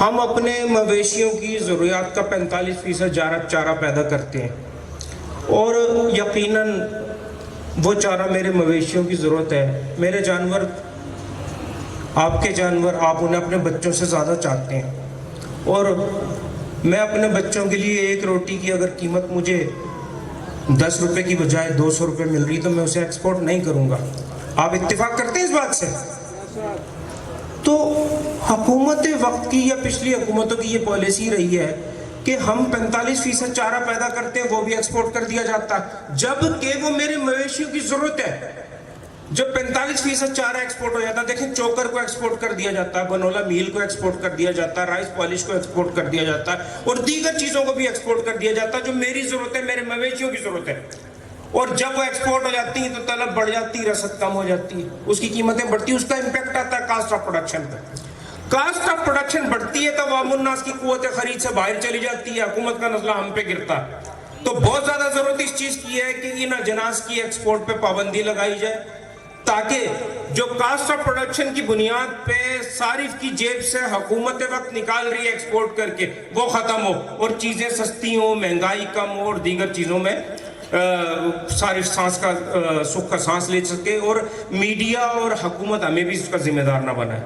ہم اپنے مویشیوں کی ضروریات کا 45% چارہ پیدا کرتے ہیں، اور یقیناً وہ چارہ میرے مویشیوں کی ضرورت ہے۔ میرے جانور، آپ کے جانور، آپ انہیں اپنے بچوں سے زیادہ چاہتے ہیں، اور میں اپنے بچوں کے لیے ایک روٹی کی اگر قیمت مجھے 10 روپے کی بجائے 200 روپے مل رہی تو میں اسے ایکسپورٹ نہیں کروں گا۔ آپ اتفاق کرتے ہیں اس بات سے؟ تو حکومت وقت کی یا پچھلی حکومتوں کی یہ پالیسی رہی ہے کہ ہم 45% چارہ پیدا کرتے ہیں، وہ بھی ایکسپورٹ کر دیا جاتا ہے، جبکہ وہ میرے مویشیوں کی ضرورت ہے۔ جب 45% چارہ ایکسپورٹ ہو جاتا ہے، دیکھیں چوکر کو ایکسپورٹ کر دیا جاتا ہے، بنولا میل کو ایکسپورٹ کر دیا جاتا ہے، رائس پالش کو ایکسپورٹ کر دیا جاتا ہے، اور دیگر چیزوں کو بھی ایکسپورٹ کر دیا جاتا ہے جو میری ضرورت ہے، میرے مویشیوں کی ضرورت ہے۔ اور جب وہ ایکسپورٹ ہو جاتی ہیں تو طلب بڑھ جاتی ہے، رسد کم ہو جاتی ہے، اس کی قیمتیں بڑھتی ہیں، اس کا امپیکٹ آتا ہے کاسٹ آف پروڈکشن پہ۔ کاسٹ آف پروڈکشن بڑھتی ہے تو عوام الناس کی قوت خرید سے باہر چلی جاتی ہے، حکومت کا نزلہ ہم پہ گرتا ہے۔ تو بہت زیادہ ضرورت اس چیز کی ہے کہ ان اجناس کی ایکسپورٹ پہ پابندی لگائی جائے، تاکہ جو کاسٹ آف پروڈکشن کی بنیاد پہ صارف کی جیب سے حکومت وقت نکال رہی ہے ایکسپورٹ کر کے، وہ ختم ہو اور چیزیں سستی ہوں، مہنگائی کم ہو، اور دیگر چیزوں میں صارف سکھ کا سانس لے سکے، اور میڈیا اور حکومت ہمیں بھی اس کا ذمہ دار نہ بنائے۔